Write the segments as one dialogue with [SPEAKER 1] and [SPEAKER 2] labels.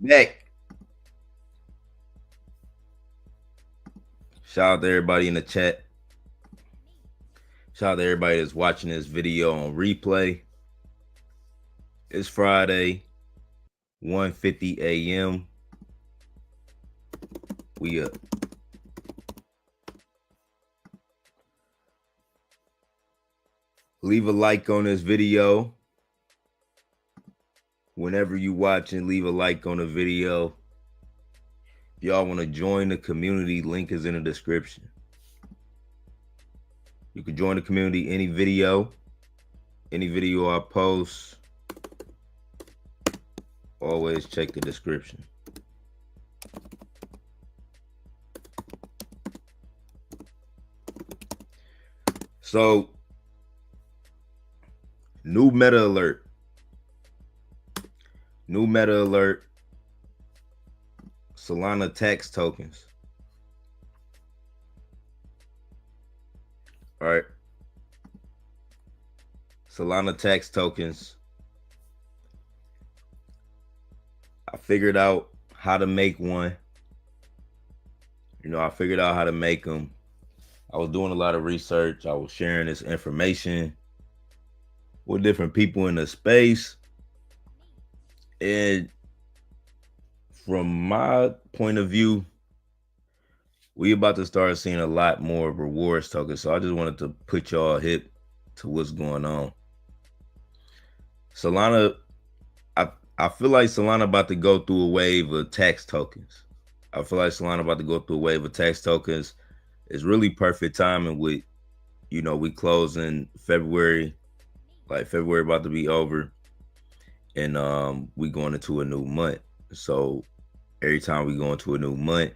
[SPEAKER 1] Back. Shout out to everybody in the chat. Shout out to everybody that's watching this video on replay. It's Friday, 1:50 a.m. We up. Leave a like on this video. Whenever you watching, leave a like on the video. If y'all want to join the community, link is in the description. You can join the community any video I post. Always check the description. So, new meta alert. New meta alert. Solana tax tokens. All right. Solana tax tokens. I figured out how to make one. I figured out how to make them. I was doing a lot of research. I was sharing this information with different people in the space. And from my point of view, we about to start seeing a lot more rewards tokens. So I just wanted to put y'all hip to what's going on. Solana, I feel like Solana about to go through a wave of tax tokens. I feel like Solana about to go through a wave of tax tokens. It's really perfect timing with, we close in February, like February about to be over, and we going into a new month. So every time we go into a new month,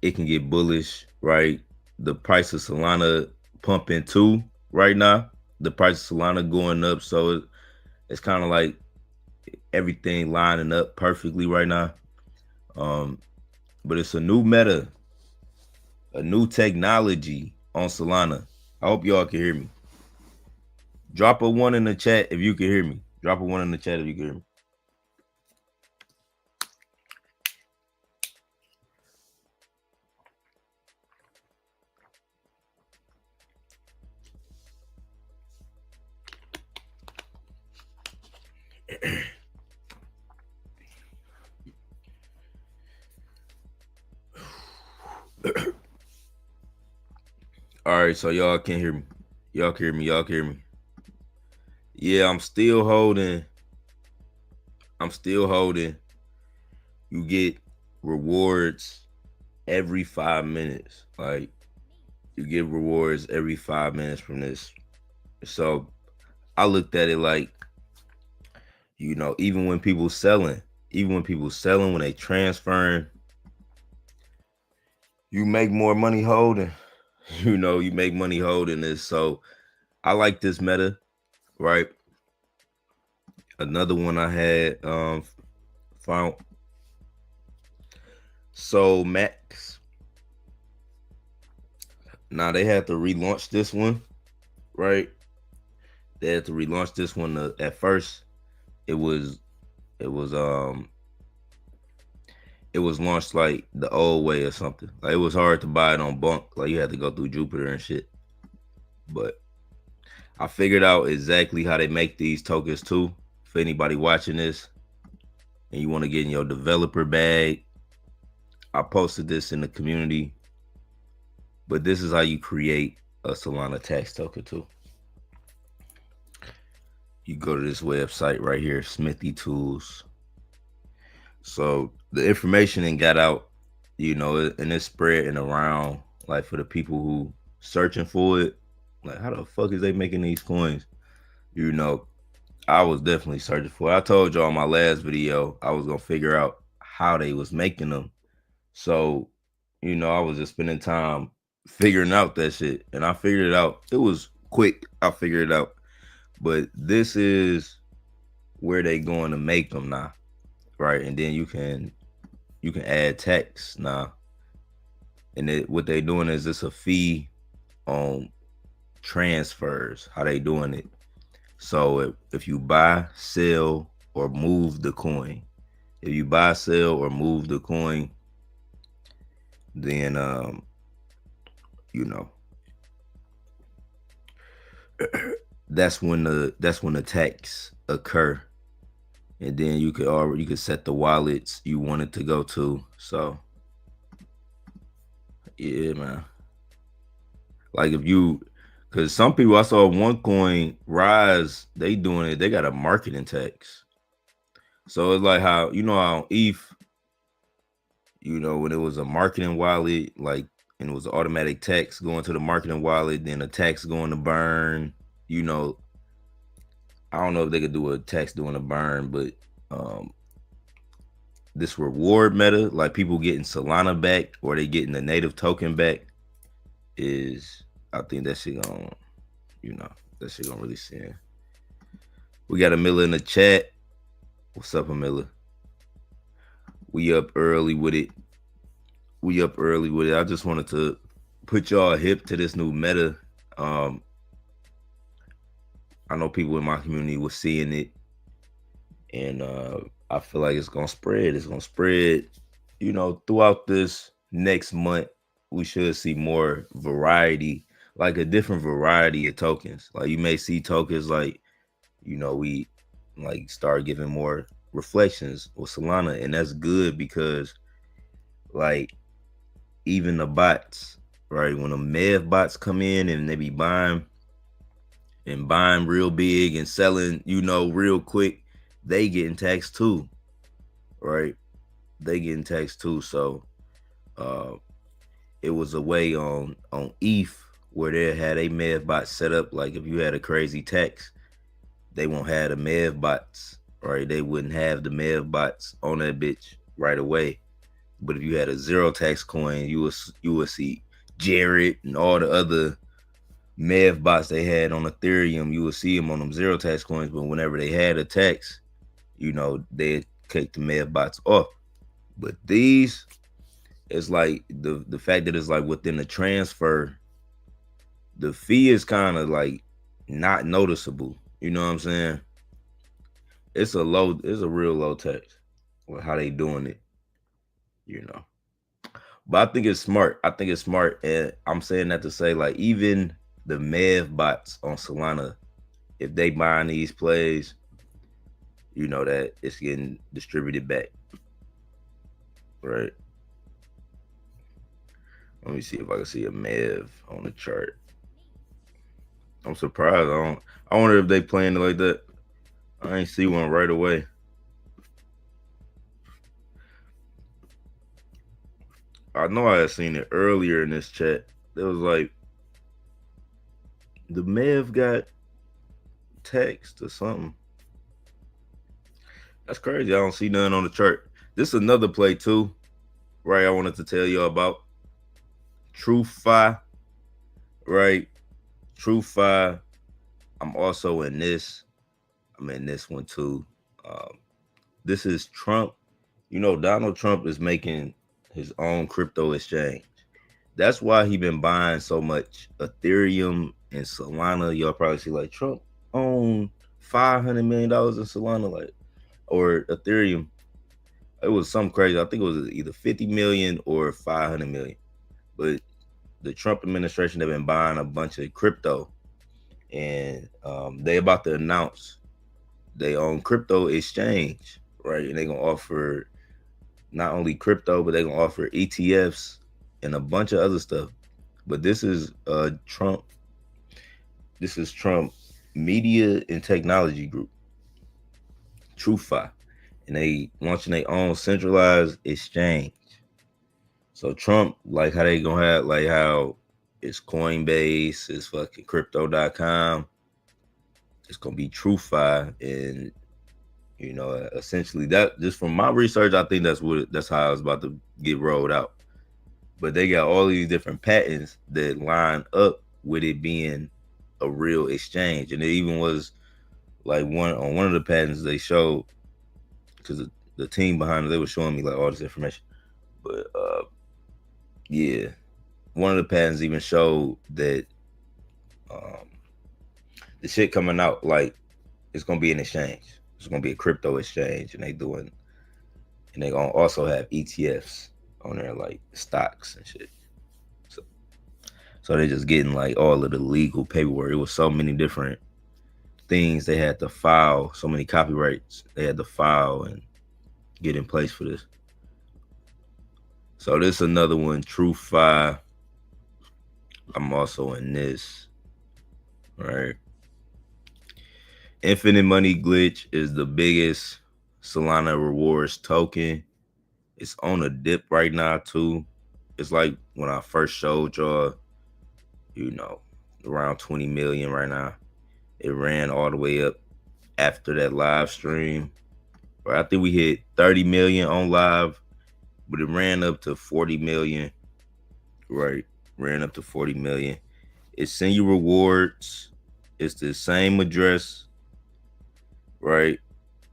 [SPEAKER 1] it can get bullish, right? The price of Solana pumping too right now. The price of Solana going up, so it's kind of like everything lining up perfectly right now. But it's a new meta, a new technology on Solana. I hope y'all can hear me. Drop a 1 in the chat if you can hear me. Drop a 1 in the chat if you can hear me. All right, so y'all can hear me. Y'all can hear me. Y'all can hear me. Yeah, I'm still holding. You get rewards every 5 minutes. Like, you get rewards every 5 minutes from this. So I looked at it like, even when people selling, when they transferring, you make more money holding. You make money holding this. So I like this meta, right? Another one I had found. SOLMAX. Now they had to relaunch this one, right? They had to relaunch this one. At first, it was launched like the old way or something. Like, it was hard to buy it on Bunk. Like, you had to go through Jupiter and shit. But I figured out exactly how they make these tokens too. For anybody watching this and you want to get in your developer bag, I posted this in the community. But this is how you create a Solana tax token too. You go to this website right here, Smithy Tools. So the information and got out, and it's spreading around, like, for the people who searching for it. Like, how the fuck is they making these coins? I was definitely searching for it. I told y'all in my last video I was gonna figure out how they was making them. So, I was just spending time figuring out that shit, and I figured it out. It was quick. I figured it out. But this is where they going to make them now, right? And then you can add text now. And what they doing is it's a fee on transfers. How they doing it? So if you buy, sell, or move the coin, If you buy, sell, or move the coin, then you know, that's when the tax occur. And then you could set the wallets you want it to go to. So yeah, man. Like if you, because some people I saw OneCoin rise, they doing it. They got a marketing tax. So it's like how how ETH, when it was a marketing wallet, like, and it was automatic tax going to the marketing wallet, then a tax going to burn. You know, I don't know if they could do a tax doing a burn, but um, this reward meta, like people getting Solana back or they getting the native token back, is I think that shit gonna, you know, that shit gonna really send. We got Amila in the chat. What's up, Amila? We up early with it. I just wanted to put y'all hip to this new meta. Um, I know people in my community were seeing it, and I feel like it's gonna spread. It's gonna spread. Throughout this next month, we should see more variety, like a different variety of tokens. Like you may see tokens like, we like start giving more reflections with Solana, and that's good because like even the bots, right? When the Mev bots come in and they be buying real big and selling, real quick, they getting taxed too, right? They getting taxed too. So uh it was a way on ETH where they had a Mev bot set up. Like if you had a crazy tax, they won't have the Mev bots, right? They wouldn't have the Mev bots on that bitch right away. But if you had a zero tax coin, you would see Jared and all the other Mev bots they had on Ethereum. You would see them on them zero tax coins. But whenever they had a tax, they'd take the Mev bots off. But these, it's like the fact that it's like within the transfer, the fee is kind of like not noticeable. You know what I'm saying? It's a real low tax with how they doing it, you know. But I think it's smart. And I'm saying that to say, like, even the Mev bots on Solana, if they buying these plays, that it's getting distributed back. Right. Let me see if I can see a Mev on the chart. I'm surprised. I wonder if they playing it like that. I ain't see one right away. I know I had seen it earlier in this chat. It was like the Mev got text or something. That's crazy. I don't see nothing on the chart. This is another play too, right? I wanted to tell you about TrueFi, right? TrueFi. I'm also in this. I'm in this one too. This is Trump. Donald Trump is making his own crypto exchange. That's why he been buying so much Ethereum and Solana. Y'all probably see like Trump own $500 million in Solana, like, or Ethereum. It was something crazy. I think it was either 50 million or 500 million. But the Trump administration have been buying a bunch of crypto, and they about to announce they own crypto exchange, right? And they gonna offer not only crypto, but they gonna offer ETFs and a bunch of other stuff. But this is Trump. This is Trump Media and Technology Group, TrueFi, and they launching their own centralized exchange. So Trump, like how they gonna have, like how it's Coinbase, it's fucking crypto.com. It's gonna be TrueFi, and essentially that, just from my research, I think that's how it's about to get rolled out. But they got all these different patents that line up with it being a real exchange. And it even was like one of the patents they showed, because the team behind it, they were showing me like all this information. But yeah, one of the patents even showed that the shit coming out, like, it's gonna be an exchange. It's gonna be a crypto exchange, and they doing and they gonna also have ETFs on there, like stocks and shit. So, so they just getting like all of the legal paperwork. It was so many different things they had to file, so many copyrights they had to file and get in place for this. So this is another one, TrueFi. I'm also in this, right? Infinite Money Glitch is the biggest Solana rewards token. It's on a dip right now too. It's like when I first showed y'all, around 20 million right now. It ran all the way up after that live stream. I think we hit 30 million on live, but it ran up to 40 million. Right. Ran up to 40 million. It send you rewards. It's the same address. Right.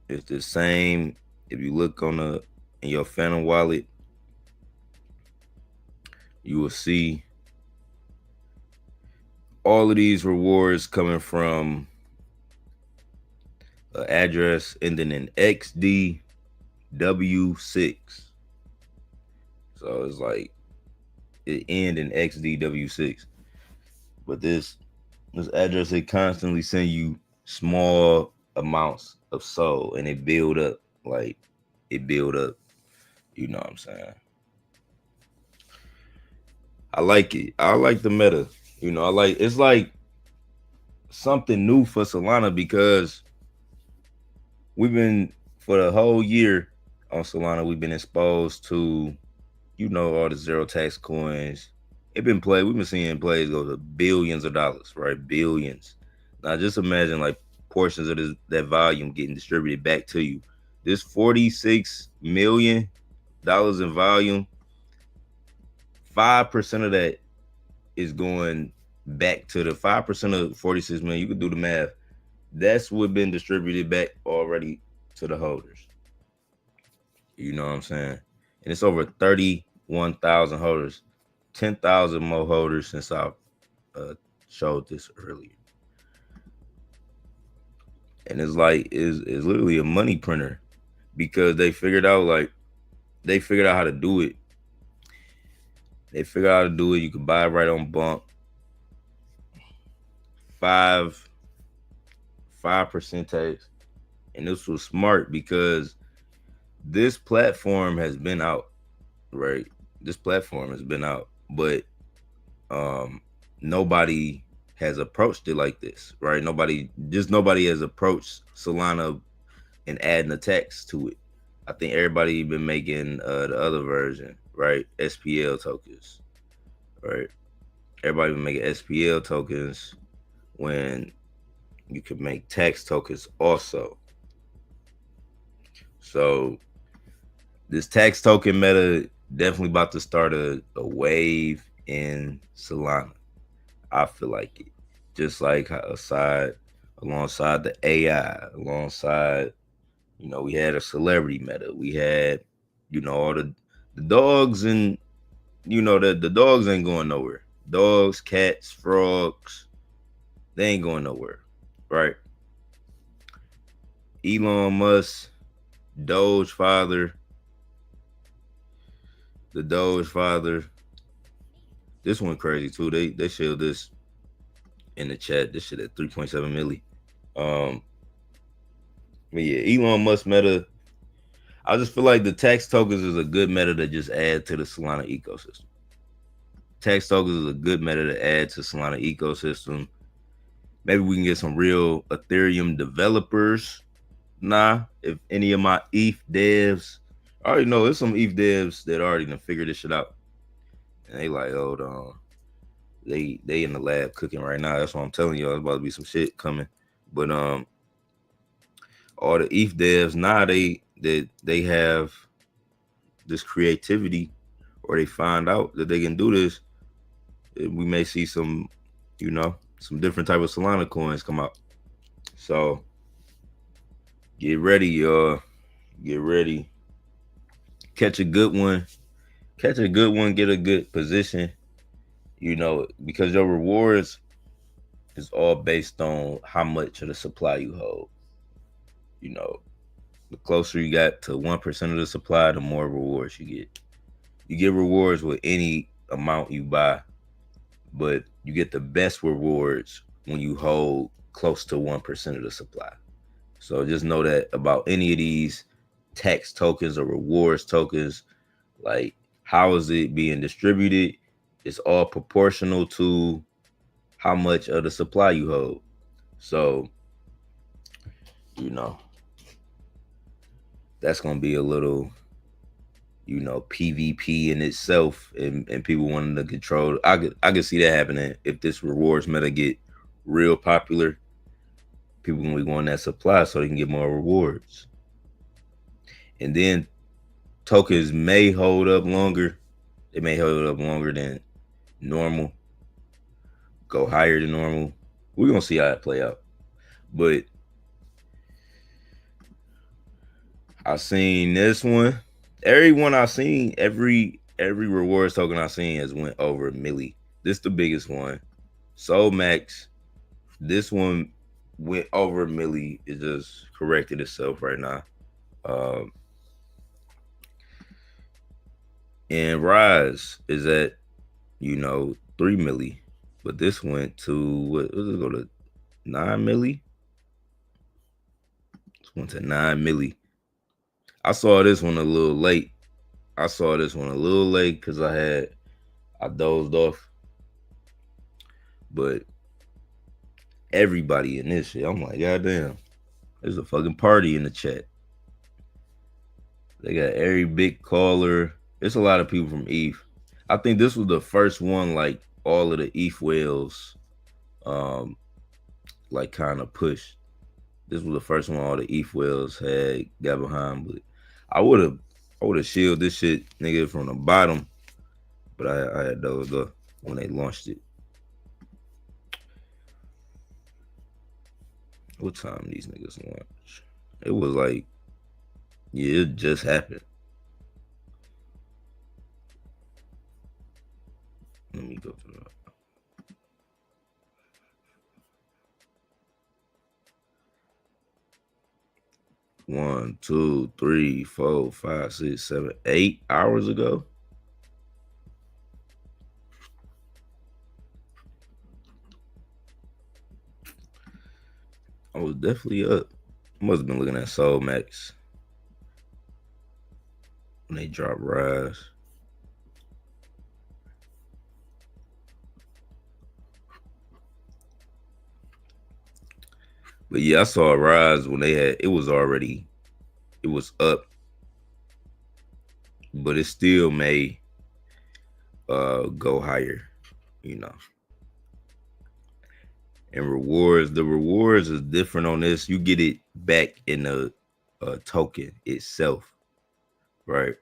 [SPEAKER 1] It's the same. If you look in your Phantom wallet, you will see all of these rewards coming from an address ending in XDW6. So it's like it end in XDW6. But this address, it constantly send you small amounts of SOL, and it build up. You know what I'm saying? I like it. I like the meta. It's like something new for Solana, because we've been, for the whole year on Solana, we've been exposed to, all the zero tax coins. We've been seeing plays go to billions of dollars, right? Billions. Now just imagine like portions of that volume getting distributed back to you. This $46 million in volume, 5% of that is going back to the 5% of 46 million. You can do the math. That's what been distributed back already to the holders. You know what I'm saying? And it's over 31,000 holders, 10,000 more holders since I showed this earlier. And it's literally a money printer, because they figured out how to do it. They figured out how to do it. You can buy it right on Bump. 5% tax. And this was smart, because this platform has been out, right? This platform has been out, but nobody has approached it like this, right? Nobody has approached Solana and adding a tax to it. I think everybody been making the other version, right? SPL tokens, right? Everybody been making SPL tokens when you could make tax tokens also. So this tax token meta definitely about to start a wave in Solana. I feel like it. Just like alongside the AI, alongside, we had a celebrity meta. We had, all the dogs, and the dogs ain't going nowhere. Dogs, cats, frogs, they ain't going nowhere, right? Elon Musk, Doge father, the Doge father. This one crazy too. They showed this in the chat. This shit at 3.7 milli. But yeah, Elon Musk meta. I just feel like the tax tokens is a good meta to just add to the Solana ecosystem. Tax tokens is a good meta to add to Solana ecosystem. Maybe we can get some real Ethereum developers. If any of my ETH devs, I already know there's some ETH devs that already done figured this shit out. And they like, hold on. They in the lab cooking right now. That's what I'm telling you. There's about to be some shit coming. But all the ETH devs they have this creativity, or they find out that they can do this. We may see some, some different type of Solana coins come out. So get ready, y'all. Get ready. Catch a good one. Get a good position. Because your rewards is all based on how much of the supply you hold. The closer you got to 1% of the supply, the more rewards you get. You get rewards with any amount you buy, but you get the best rewards when you hold close to 1% of the supply. So just know that about any of these tax tokens or rewards tokens, like how is it being distributed? It's all proportional to how much of the supply you hold. So, you know, that's gonna be a little, PvP in itself, and people wanting to control. I could see that happening if this rewards meta get real popular. People gonna be wanting that supply so they can get more rewards. And then tokens may hold up longer. They may hold up longer than normal, go higher than normal. We're gonna see how it play out. But I seen this one. Everyone I seen, every rewards token I seen has went over a milli. This the biggest one. SOLMAX. This one went over a milli. It just corrected itself right now. Um, and Rise is at 3 milli, but this went to what does it go to 9 milli? This went to 9 milli. I saw this one a little late. Because I dozed off. But everybody in this shit, I'm like, goddamn, there's a fucking party in the chat. They got every big caller. It's a lot of people from ETH. I think this was the first one, like all of the ETH whales, like kind of pushed. This was the first one all the ETH whales had got behind, but I would have shielded this shit, nigga, from the bottom, but I had those up when they launched it. What time these niggas launch? It was like, yeah, it just happened. Let me go to that. One, 2, 3, 4, 5, 6, 7, 8 hours ago. I was definitely up. I must have been looking at SOLMAX when they dropped Rise. But yeah, I saw Rise when it was up, but it still may go higher, And the rewards is different on this. You get it back in the token itself, right?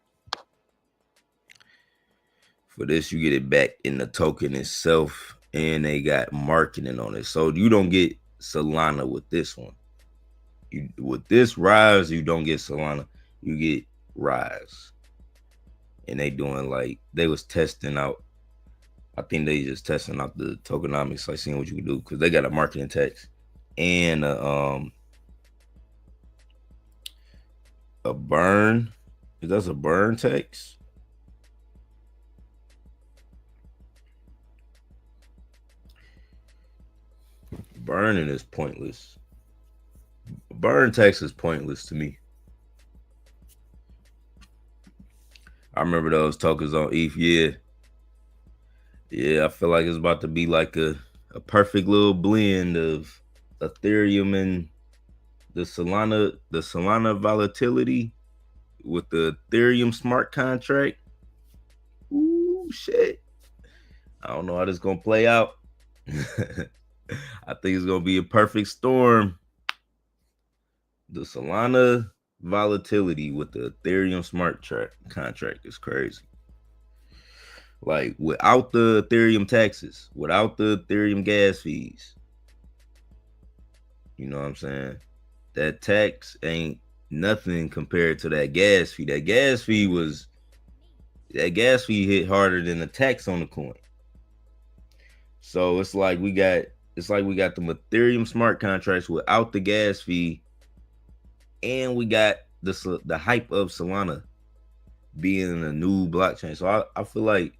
[SPEAKER 1] For this, you get it back in the token itself, and they got marketing on it. So you don't get Solana with this one. With this Rise, you don't get Solana. You get Rise. And they was testing out. I think they just testing out the tokenomics, like seeing what you can do, because they got a marketing tax and a burn. Is that a burn tax? Burning is pointless. Burn tax is pointless to me. I remember those tokens on ETH. Yeah, I feel like it's about to be like a perfect little blend of Ethereum and the Solana volatility with the Ethereum smart contract. Ooh, shit. I don't know how this is gonna play out. I think it's gonna be a perfect storm. The Solana volatility with the Ethereum smart contract is crazy. Like without the Ethereum taxes, without the Ethereum gas fees, you know what I'm saying? That tax ain't nothing compared to that gas fee. That gas fee hit harder than the tax on the coin. So it's like we got the Ethereum smart contracts without the gas fee, and we got the hype of Solana being a new blockchain. So I feel like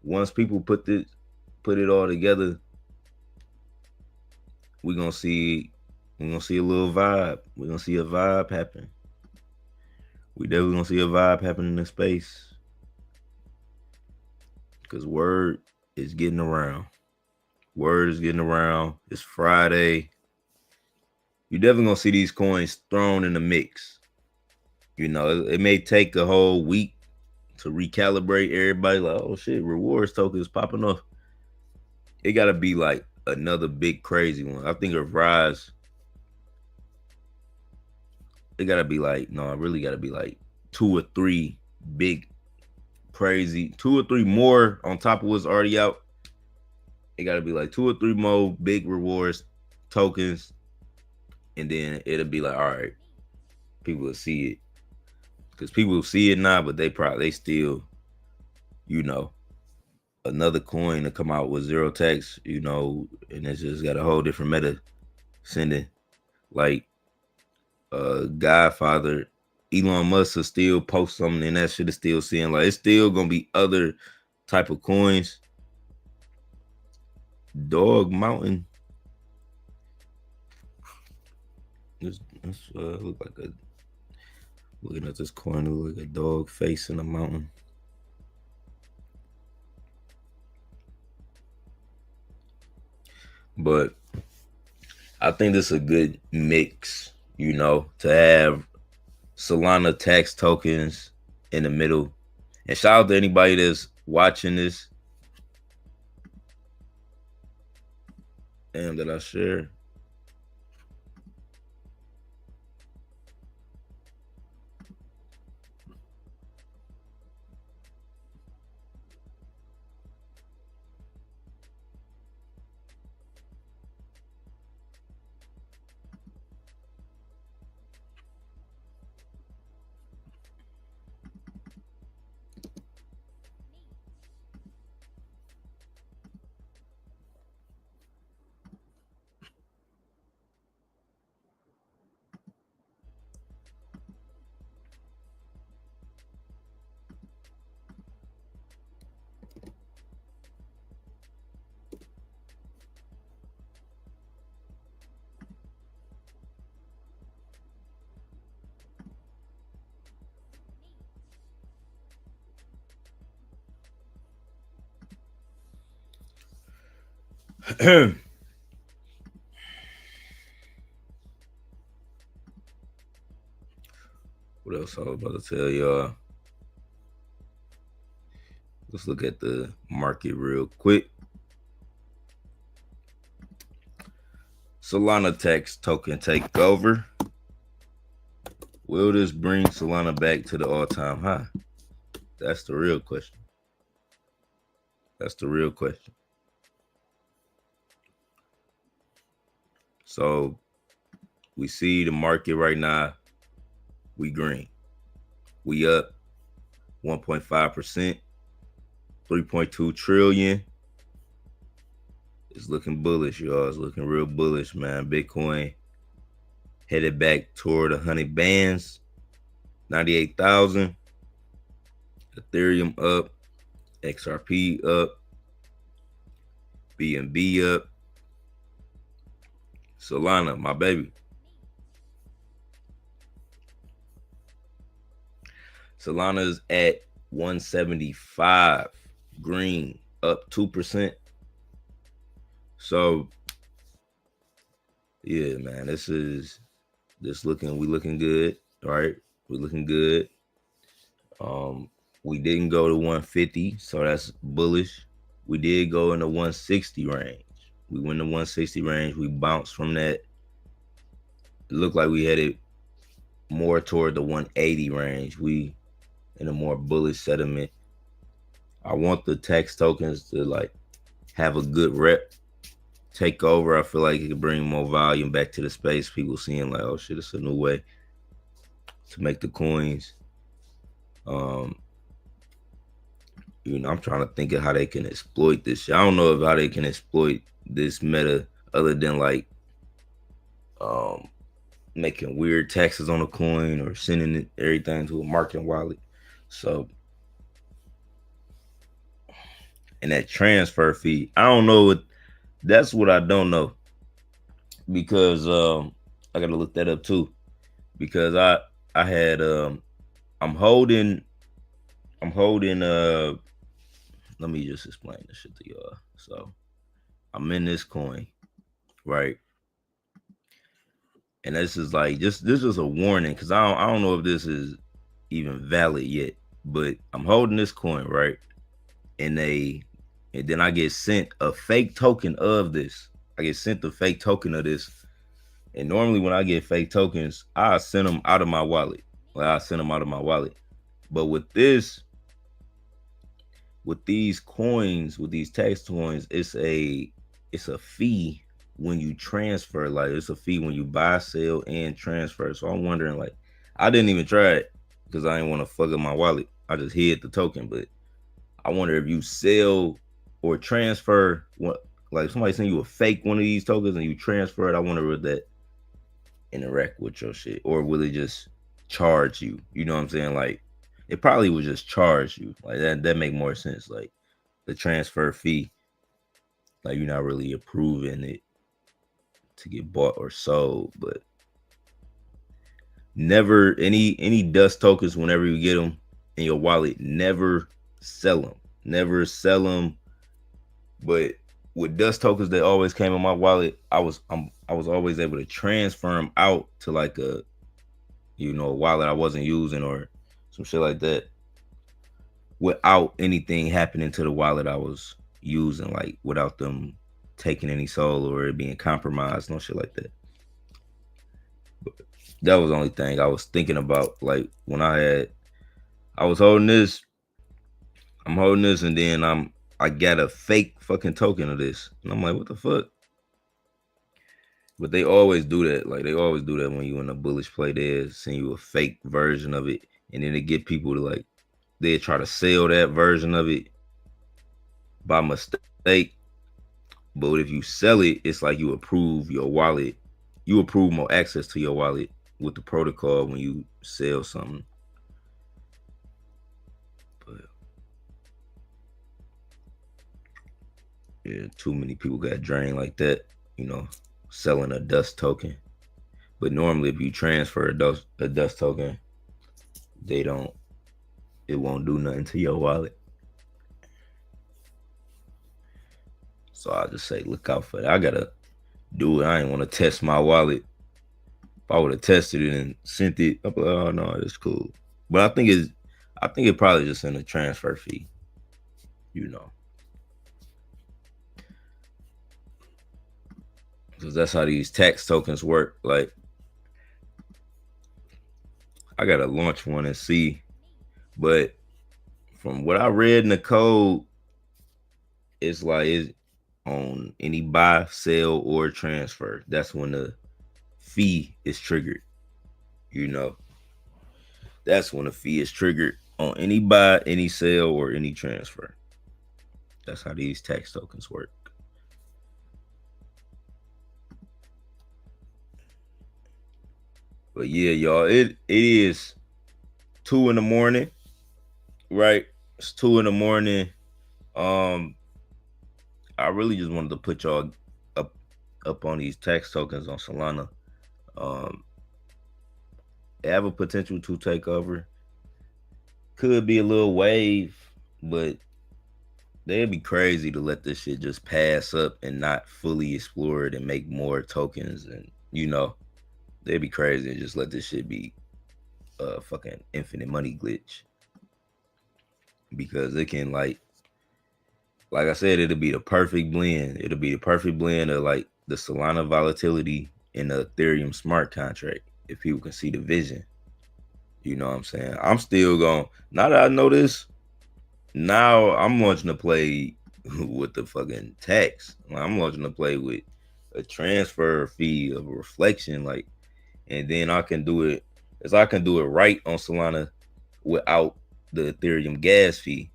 [SPEAKER 1] once people put it all together, we're gonna see a little vibe. We're gonna see a vibe happen. We definitely gonna see a vibe happen in the space. Cause word is getting around. Word is getting around. It's Friday. You definitely gonna see these coins thrown in the mix. It may take a whole week to recalibrate everybody. Like, oh shit, rewards tokens popping up. It gotta be like another big crazy one. I think of Rise. It gotta be like, no, it really gotta be like 2 or 3 big crazy, 2 or 3 more on top of what's already out. It gotta be like 2 or 3 more big rewards tokens, and then it'll be like, all right, people will see it. Because people will see it now, but they still, another coin to come out with zero tax, and it's just got a whole different meta sending. Like Godfather, Elon Musk will still post something, and that shit is still seeing like it's still gonna be other type of coins. Dog Mountain. This look like a, looking at this coin, it look like a dog face in a mountain. But I think this is a good mix, to have Solana tax tokens in the middle. And shout out to anybody that's watching this. Damn, did I share? What else I was about to tell y'all? Let's look at the market real quick. Solana tax token takeover. Will this bring Solana back to the all-time high? That's the real question. That's the real question. So we see the market right now. We green. We up 1.5%, 3.2 trillion. It's looking bullish, y'all. It's looking real bullish, man. Bitcoin headed back toward 100 bands, 98,000. Ethereum up, XRP up, BNB up. Solana, my baby. Solana's at 175, green, up 2%. So, yeah, man, we looking good, right? We're looking good. We didn't go to 150, so that's bullish. We did go in the 160 range. We went to 160 range. We bounced from that. It looked like we headed more toward the 180 range. We in a more bullish sentiment. I want the tax tokens to like have a good rep. Take over. I feel like it could bring more volume back to the space. People seeing like, oh shit, it's a new way to make the coins. I'm trying to think of how they can exploit this shit. I don't know how they can exploit this meta other than like making weird taxes on a coin or sending it, everything to a market wallet. So, and that transfer fee, I don't know what. That's what I don't know because I gotta look that up too because I had I'm holding let me just explain this shit to y'all. So I'm in this coin, right? And this is like this is a warning because I don't know if this is even valid yet, but I'm holding this coin, right? And then I get sent a fake token of this. I get sent the fake token of this. And normally when I get fake tokens, I send them out of my wallet. Well, I send them out of my wallet. But with this, with these coins, with these tax coins, it's a fee when you transfer. Like it's a fee when you buy, sell, and transfer. So I'm wondering, like, I didn't even try it because I didn't want to fuck up my wallet. I just hid the token, but I wonder if you sell or transfer what, like somebody send you a fake one of these tokens and you transfer it. I wonder if that interact with your shit or will it just charge you? You know what I'm saying? Like it probably would just charge you. Like that make more sense. Like the transfer fee, like you're not really approving it to get bought or sold, but never any dust tokens whenever you get them in your wallet, never sell them. Never sell them. But with dust tokens that always came in my wallet, I was always able to transfer them out to like a a wallet I wasn't using or some shit like that without anything happening to the wallet I was using, like without them taking any soul or it being compromised, no shit like that. But that was the only thing I was thinking about. Like when I was holding this, I'm holding this, and then I got a fake fucking token of this, and I'm like, what the fuck? But they always do that. Like they always do that when you in a bullish play. They send you a fake version of it, and then they get people to like they try to sell that version of it by mistake. But if you sell it, it's like you approve your wallet. You approve more access to your wallet with the protocol when you sell something. But yeah, too many people got drained like that, selling a dust token. But normally if you transfer a dust token, it won't do nothing to your wallet. So I just say look out for that. I gotta do it. I ain't want to test my wallet. If I would have tested it and sent it, I'd be like, oh no, it's cool. But I think it probably just in a transfer fee, because that's how these tax tokens work. Like I gotta launch one and see, but from what I read in the code, it's like it's on any buy, sell, or transfer. That's when the fee is triggered. That's when the fee is triggered on any buy, any sell, or any transfer. That's how these tax tokens work. But yeah, y'all, it is 2 a.m, right? It's 2 a.m. I really just wanted to put y'all up on these tax tokens on Solana. They have a potential to take over. Could be a little wave, but they'd be crazy to let this shit just pass up and not fully explore it and make more tokens. And they'd be crazy and just let this shit be a fucking infinite money glitch, because it can like I said, it'll be the perfect blend. It'll be the perfect blend of like the Solana volatility and the Ethereum smart contract. If people can see the vision, you know what I'm saying? I'm still going, now that I know this, now I'm launching to play with the fucking tax. I'm launching to play with a transfer fee of a reflection, like, and then I can do it right on Solana without the Ethereum gas fee.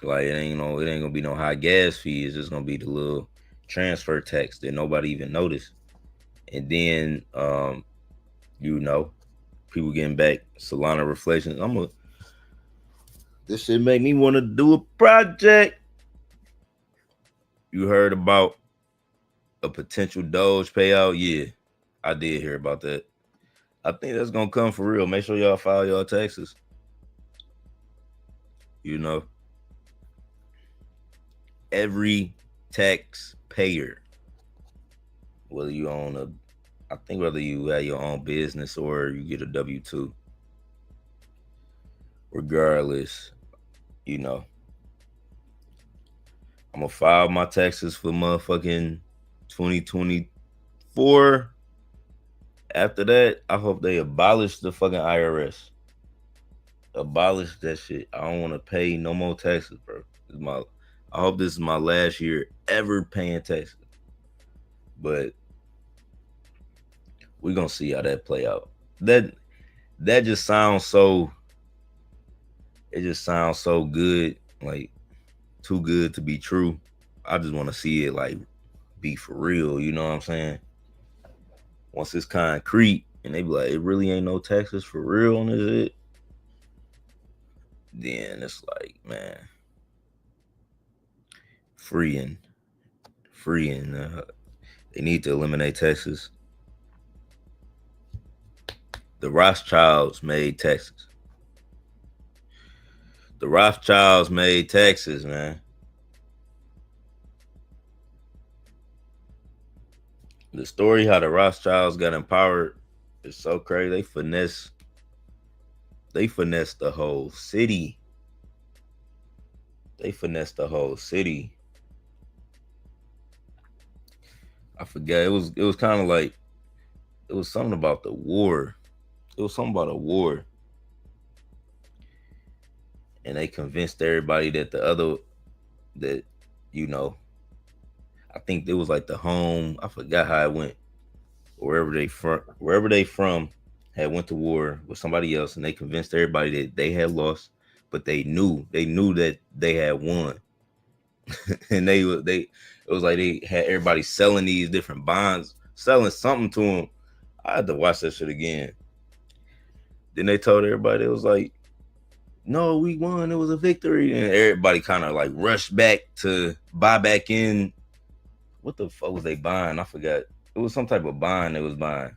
[SPEAKER 1] Like it ain't gonna be no high gas fee. It's just gonna be the little transfer tax that nobody even noticed. And then you know, people getting back Solana reflections. This shit make me want to do a project. You heard about a potential Doge payout? Yeah, I did hear about that. I think that's gonna come for real. Make sure y'all file y'all taxes. You know, every taxpayer, whether you own I think whether you have your own business or you get a W-2, regardless, you know, I'm gonna file my taxes for motherfucking 2024. After that, I hope they abolish the fucking IRS. Abolish that shit. I don't want to pay no more taxes, bro. I hope this is my last year ever paying taxes. But we're gonna see how that play out. That just sounds so. It just sounds so good, like too good to be true. I just want to see it like be for real. You know what I'm saying? Once it's concrete, and they be like, it really ain't no taxes for real on this. Then it's like, man, freeing. They need to eliminate taxes. The Rothschilds made taxes. The Rothschilds made taxes, man. The story how the Rothschilds got empowered is so crazy. They finessed the whole city. I forget. It was kind of like it was something about the war. It was something about a war. And they convinced everybody that you know, I think it was like the home. I forgot how it went. Wherever they from had went to war with somebody else, and they convinced everybody that they had lost, but they knew that they had won. And it was like they had everybody selling these different bonds, selling something to them. I had to watch that shit again. Then they told everybody, it was like, no, we won. It was a victory. And everybody kind of like rushed back to buy back in. What the fuck was they buying? I forgot. It was some type of bond they was buying.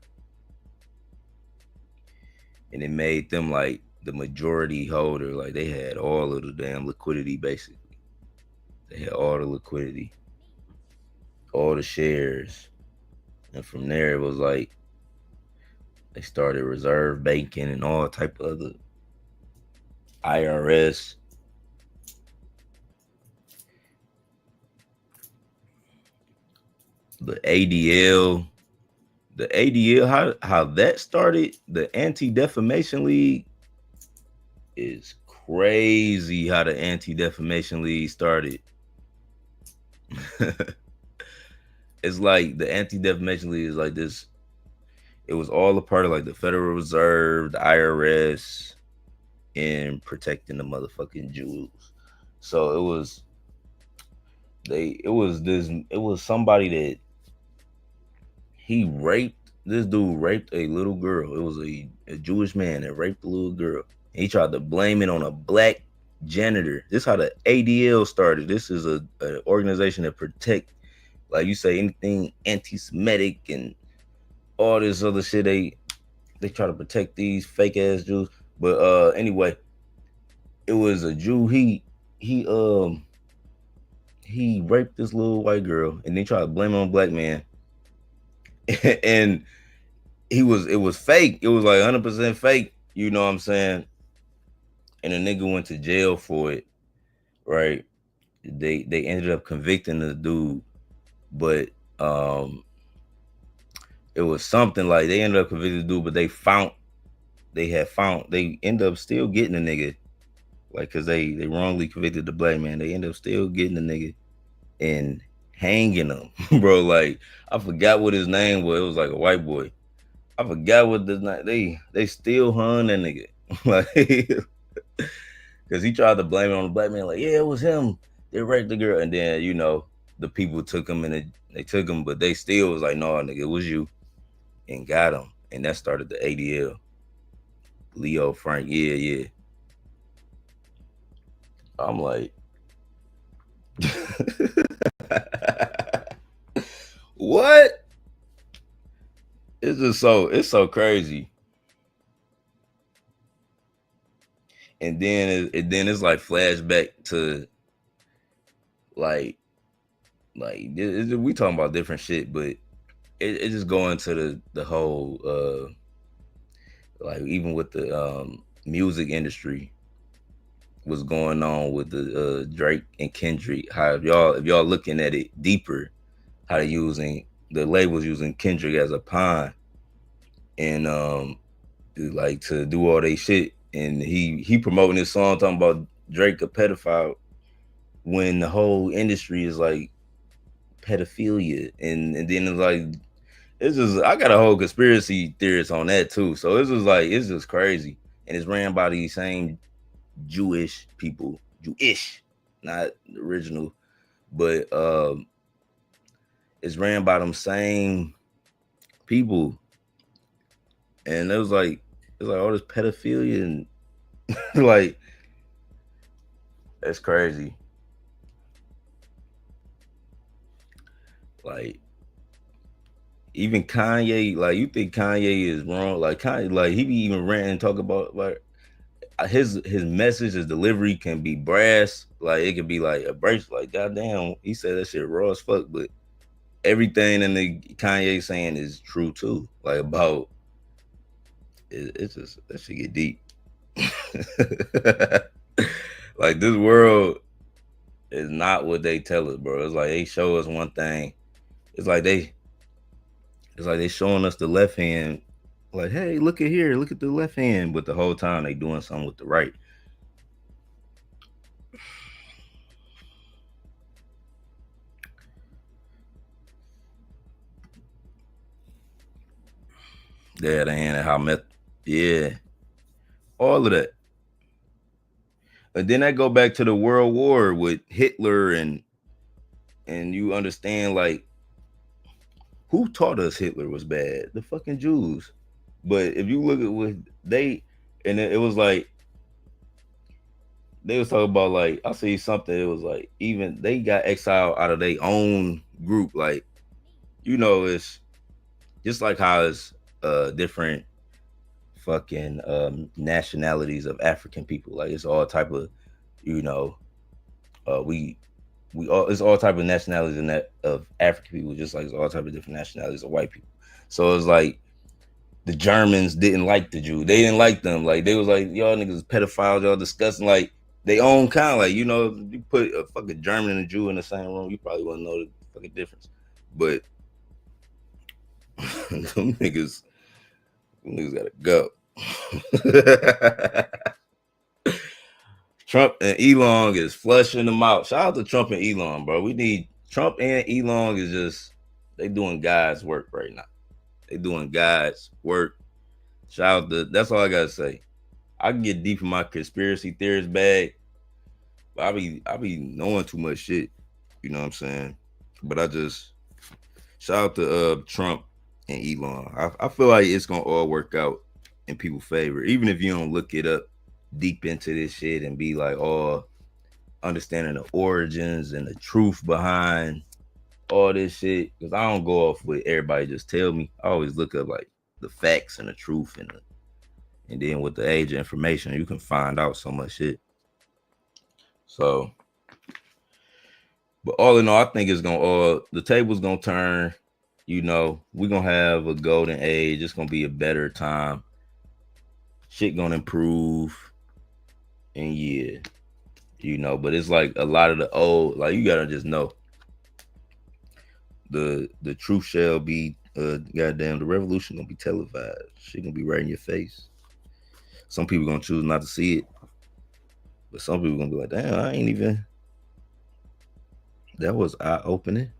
[SPEAKER 1] And it made them like the majority holder. Like they had all of the damn liquidity, basically. They had all the liquidity, all the shares. And from there, it was like they started reserve banking and all type of other IRS. The ADL, how that started, the Anti-Defamation League is crazy. How the Anti-Defamation League started. It's like the Anti-Defamation League is like this. It was all a part of like the Federal Reserve, the IRS, and protecting the motherfucking Jews. So it was somebody that this dude raped a little girl. It was a Jewish man that raped a little girl. He tried to blame it on a black janitor. This is how the ADL started. This is an organization that protect, like you say, anything anti-Semitic and all this other shit. They try to protect these fake ass Jews. But anyway, it was a Jew. He raped this little white girl, and they tried to blame it on a black man. And it was fake. It was like 100% fake. You know what I'm saying? And the nigga went to jail for it, right? They ended up convicting the dude, but it was something like they ended up convicting the dude, but they ended up still getting the nigga, like, cause they wrongly convicted the black man. They ended up still getting the nigga and hanging him, bro. Like, I forgot what his name was. It was like a white boy. I forgot what the name. They still hung that nigga, like, cause he tried to blame it on the black man. Like, yeah, it was him. They raped the girl, and then the people took him and they took him, but they still was like, no, nigga, it was you. and got him, and that started the ADL. Leo Frank, yeah. I'm like, what? It's so crazy. And then it's like flashback to like we talking about different shit, but it just go into the whole like even with the music industry, what's going on with the Drake and Kendrick. How if y'all looking at it deeper, how they using the labels using Kendrick as a pawn, and like to do all they shit, and he promoting this song talking about Drake a pedophile when the whole industry is like pedophilia, and then it's like it's just I got a whole conspiracy theorist on that too. So it's just crazy, and it's ran by these same Jewish people, Jewish, not original, but it's ran by them same people, and it's like all this pedophilia and like that's crazy. Like even Kanye, like you think Kanye is wrong? Like Kanye, like he be even ranting, talk about like his message, his delivery can be brass, like it could be like a brace, like goddamn, he said that shit raw as fuck, but everything in the Kanye saying is true too. Like about it's just that shit get deep. Like this world is not what they tell us, bro. It's like they show us one thing. It's like they showing us the left hand. Like, hey, look at here, look at the left hand, but the whole time they doing something with the right. Yeah, the hand and how yeah, all of that. And then I go back to the World War with Hitler, and you understand like who taught us Hitler was bad? The fucking Jews. But if you look at what they and it was like they was talking about like I see something. It was like even they got exiled out of their own group. Like it's just like how it's different fucking nationalities of African people. Like it's all type of you know we all it's all type of nationalities in that of African people, just like it's all type of different nationalities of white people. So it's like the Germans didn't like the Jew. They didn't like them. Like they was like y'all niggas pedophiles. Y'all disgusting. Like they own kind. Like if you put a fucking German and a Jew in the same room, you probably wouldn't know the fucking difference. But them niggas gotta go. Trump and Elon is flushing them out. Shout out to Trump and Elon, bro. We need Trump and Elon is just they doing God's work right now. They doing God's work. Shout out to that's all I gotta say. I can get deep in my conspiracy theorist bag, but I be knowing too much shit. You know what I'm saying? But I just shout out to Trump and Elon. I feel like it's gonna all work out in people's favor, even if you don't look it up deep into this shit and be like, oh, understanding the origins and the truth behind all this shit. Because I don't go off what everybody just tell me. I always look up like the facts and the truth and then with the age of information, you can find out so much shit. So, but all in all, I think it's gonna the table's gonna turn. We're gonna have a golden age. It's gonna be a better time. Shit gonna improve. And yeah, but it's like a lot of the old, like you gotta just know the truth shall be goddamn the revolution gonna be televised. Shit gonna be right in your face. Some people gonna choose not to see it, but some people gonna be like, damn, I ain't even that was eye opening.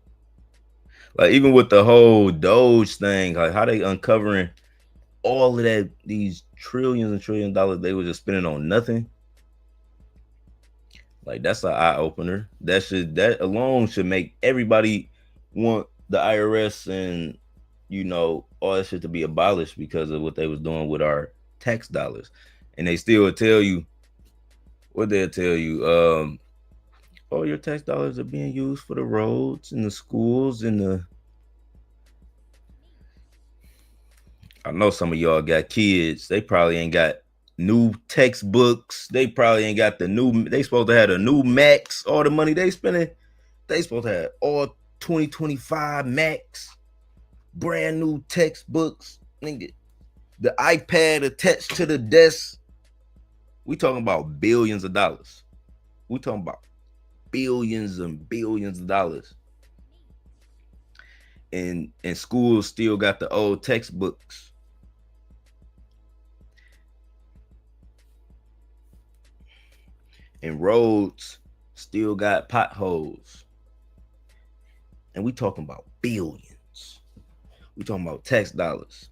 [SPEAKER 1] Like even with the whole Doge thing, like how they uncovering all of that, these trillions and trillions of dollars they were just spending on nothing. Like that's an eye opener. That alone should make everybody want the IRS and all that shit to be abolished because of what they was doing with our tax dollars. And they still would tell you what they'll tell you. Oh, your tax dollars are being used for the roads and the schools and the. I know some of y'all got kids. They probably ain't got new textbooks. They probably ain't got the new. They supposed to have the new Max. All the money they spending, they supposed to have all 2025 Max, brand new textbooks. Nigga, the iPad attached to the desk. We talking about billions of dollars. We talking about billions and billions of dollars. And schools still got the old textbooks. And roads still got potholes. And we talking about billions. We talking about tax dollars.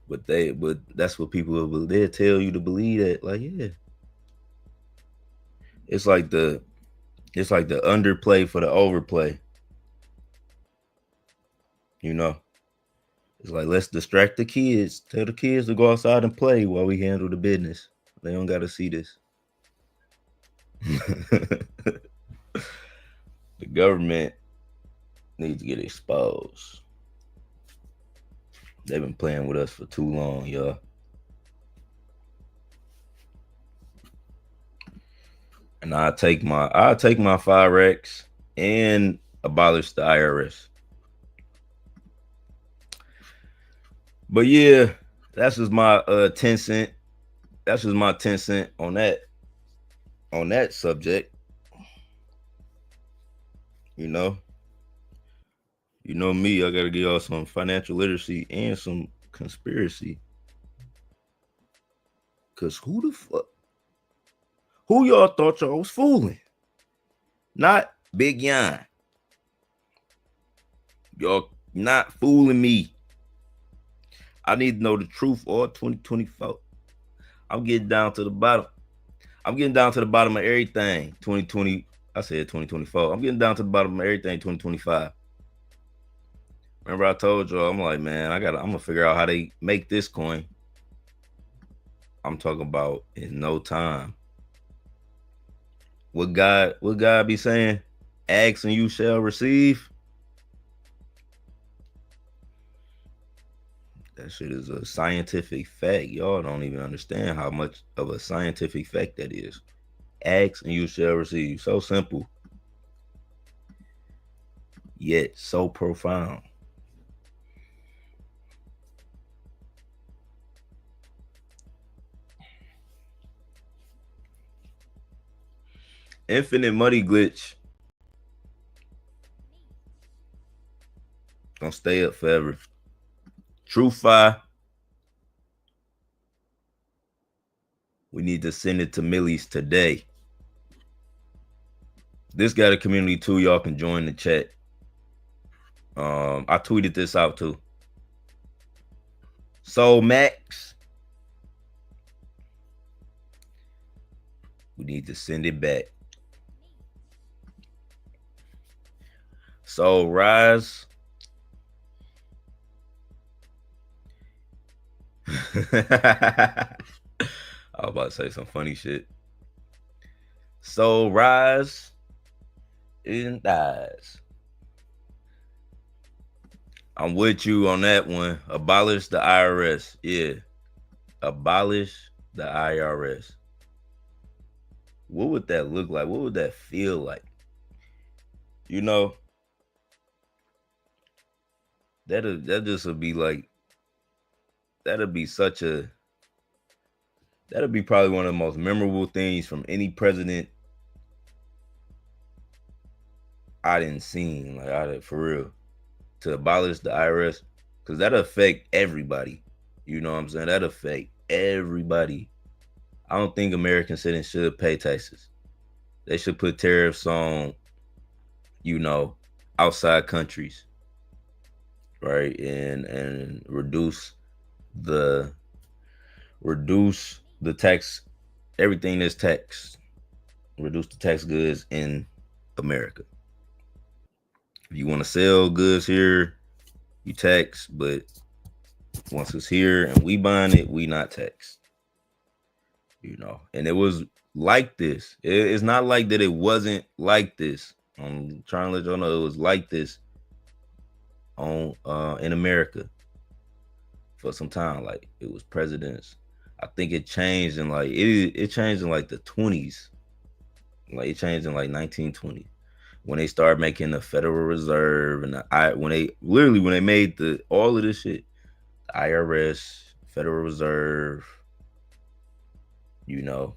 [SPEAKER 1] But that's what people will, they'll tell you to believe that, like, yeah. It's like the underplay for the overplay. It's like, let's distract the kids. Tell the kids to go outside and play while we handle the business. They don't got to see this. The government needs to get exposed. They've been playing with us for too long, y'all. And I'll take my 5X and abolish the IRS. But yeah, that's just my 10 cent. That's just my 10 cent on that subject. You know me, I gotta give y'all some financial literacy and some conspiracy. Cause who y'all thought y'all was fooling? Not Big Yon. Y'all not fooling me. I need to know the truth all 2024. I'm getting down to the bottom. I'm getting down to the bottom of everything. 2020. I said 2024. I'm getting down to the bottom of everything 2025. Remember I told y'all, I'm like, man, I'm gonna figure out how they make this coin. I'm talking about in no time. What God be saying? Ask and you shall receive. That shit is a scientific fact. Y'all don't even understand how much of a scientific fact that is. Ask and you shall receive. So simple, yet so profound. Infinite money glitch. Gonna stay up forever. TrueFi. We need to send it to Millies today. This got a community too. Y'all can join the chat. I tweeted this out too. SOLMAX. We need to send it back. So Rise. I was about to say some funny shit. So Rise and dies. I'm with you on that one. Abolish the IRS. Yeah. Abolish the IRS. What would that look like? What would that feel like? That just would be like, that'd be probably one of the most memorable things from any president I didn't see. Like, for real, to abolish the IRS, because that'll affect everybody. You know what I'm saying? That'll affect everybody. I don't think American citizens should pay taxes. They should put tariffs on, outside countries, right? And reduce the tax, everything that's taxed. Reduce the tax goods in America. If you want to sell goods here, you tax, but once it's here and we buying it, we not taxed. And it was like this. It's not like that it wasn't like this. I'm trying to let y'all know it was like this on in America for some time. Like it was presidents. I think it changed in like it changed in like the 20s. Like it changed in like 1920 when they started making the Federal Reserve and when they made all of this shit, the IRS, Federal Reserve, you know.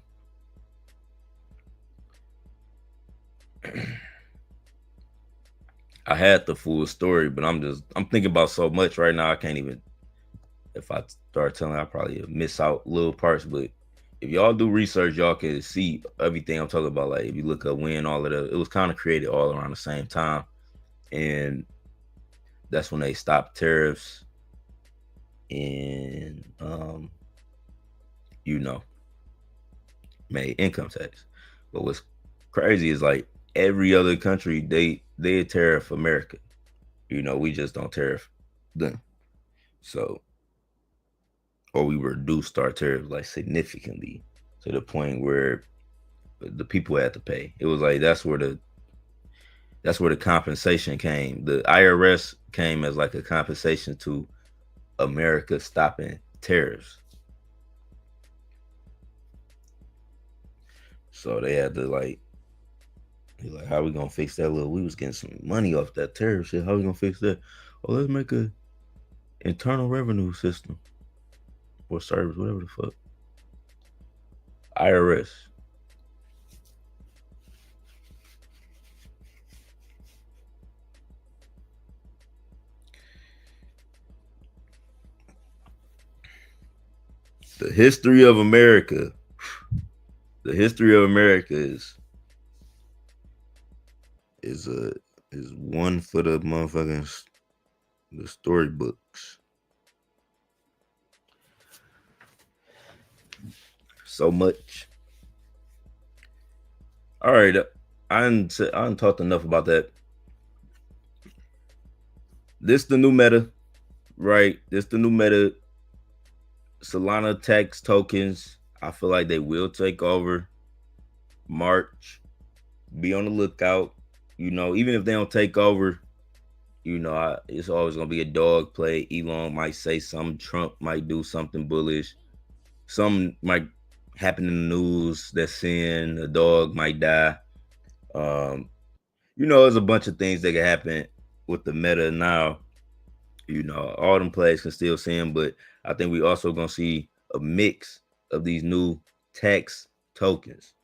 [SPEAKER 1] I had the full story, but I'm thinking about so much right now. I can't even. If I start telling, I probably miss out little parts. But if y'all do research, y'all can see everything I'm talking about. Like if you look up when all of it was kind of created all around the same time, and that's when they stopped tariffs and you know made income tax. But what's crazy is like every other country they tariff America. We just don't tariff them. So, or we reduced our tariffs like significantly to the point where the people had to pay. It was like that's where the compensation came. The IRS came as like a compensation to America stopping tariffs. So they had to like how we gonna fix that? We was getting some money off that tariff shit. How we gonna fix that? Oh, let's make a internal revenue system or service, whatever the fuck. IRS. The history of America. The history of America is one for the motherfucking the storybooks. So much. All right, I didn't talked enough about that. This the new meta, right? This the new meta. Solana tax tokens. I feel like they will take over March. Be on the lookout. Even if they don't take over, it's always gonna be a dog play. Elon might say something. Trump might do something bullish. Something might happen in the news that's saying a dog might die. There's a bunch of things that can happen with the meta now. All them plays can still see them, but I think we also gonna see a mix of these new tax tokens.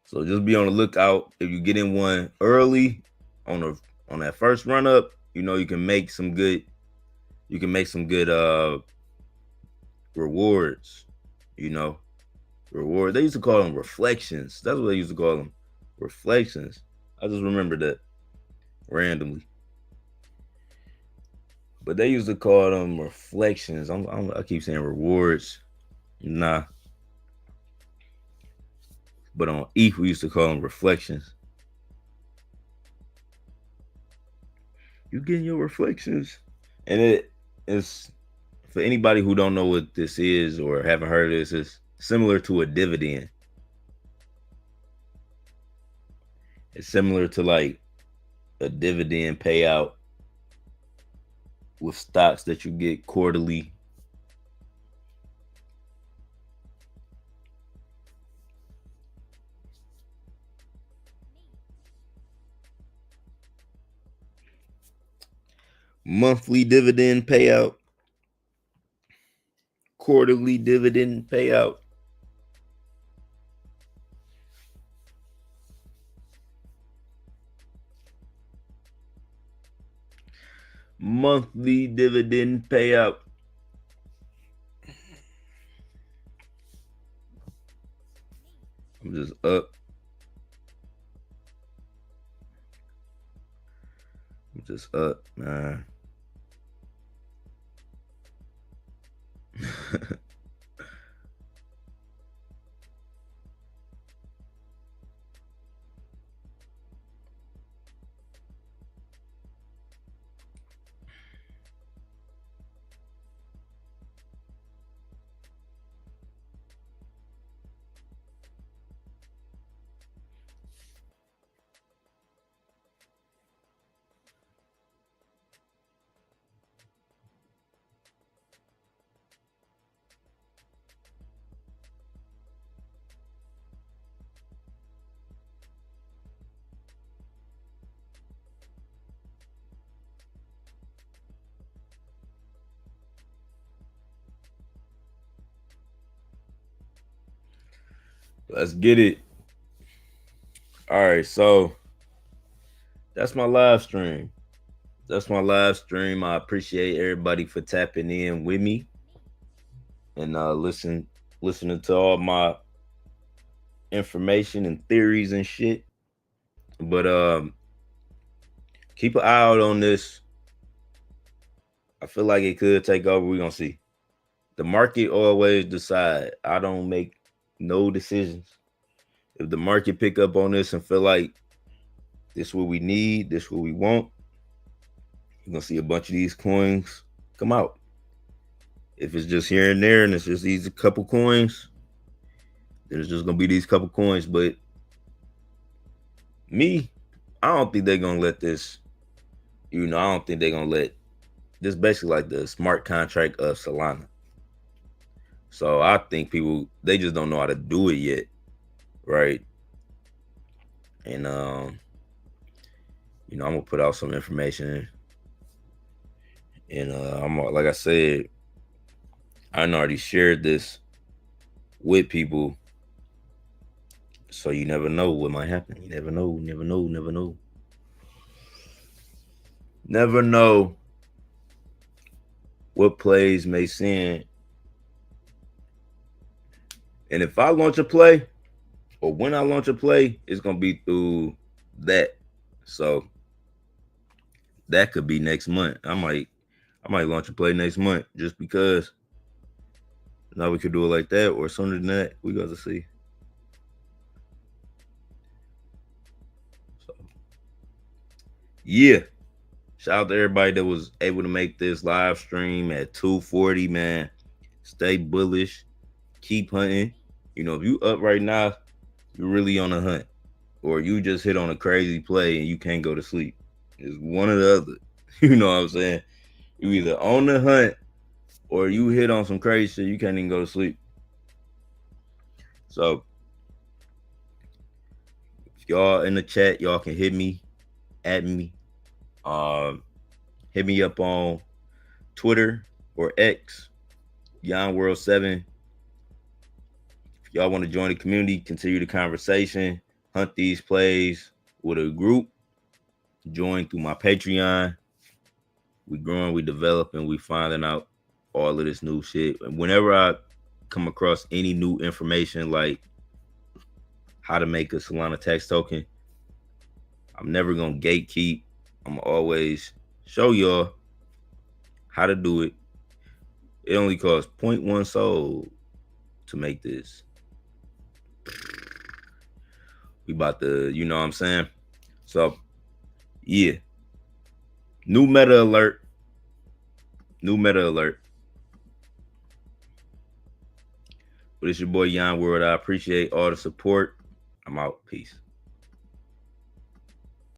[SPEAKER 1] So just be on the lookout. If you get in one early on that first run up, you can make some good. You can make some good rewards. Reward. They used to call them reflections. That's what they used to call them, reflections. I just remember that randomly. But they used to call them reflections. I keep saying rewards. Nah. But on ETH, we used to call them reflections. You getting your reflections. And it is, for anybody who don't know what this is or haven't heard of this, it's similar to a dividend. It's similar to like a dividend payout with stocks that you get quarterly. Monthly dividend payout, quarterly dividend payout. Monthly dividend payout. I'm just up. I'm just up, man. Let's get it. All right, so that's my live stream. That's my live stream. I appreciate everybody for tapping in with me and listening to all my information and theories and shit. But keep an eye out on this. I feel like it could take over. We're gonna see. The market always decide. I don't make no decisions. If the market pick up on this and feel like this what we need, this what we want, you're gonna see a bunch of these coins come out. If it's just here and there and it's just these couple coins, then it's just gonna be these couple coins. But me, I don't think they're gonna let this, I don't think they're gonna let this basically like the smart contract of Solana. So I think people, they just don't know how to do it yet. Right. And I'm gonna put out some information. And I'm like I said, I already shared this with people. So you never know what might happen. You never know, never know, never know. Never know what plays may send. And if I launch a play, or when I launch a play, it's gonna be through that. So that could be next month. I might launch a play next month just because. Now we could do it like that, or sooner than that. We got to see. So, yeah. Shout out to everybody that was able to make this live stream at 2:40, man. Stay bullish. Keep hunting. If you up right now, you're really on a hunt. Or you just hit on a crazy play and you can't go to sleep. It's one or the other. You know what I'm saying? You either on the hunt or you hit on some crazy shit, you can't even go to sleep. So if y'all in the chat, y'all can hit me, at me. Hit me up on Twitter or X, Yon World 7. If y'all want to join the community, continue the conversation, hunt these plays with a group, join through my Patreon. We growing, we developing, we finding out all of this new shit. And whenever I come across any new information like how to make a Solana tax token, I'm never gonna gatekeep. I'm gonna always show y'all how to do it. It only costs 0.1 SOL to make this. We about to, you know what I'm saying? So, yeah. New meta alert. New meta alert. But it's your boy Yon World. I appreciate all the support. I'm out. Peace.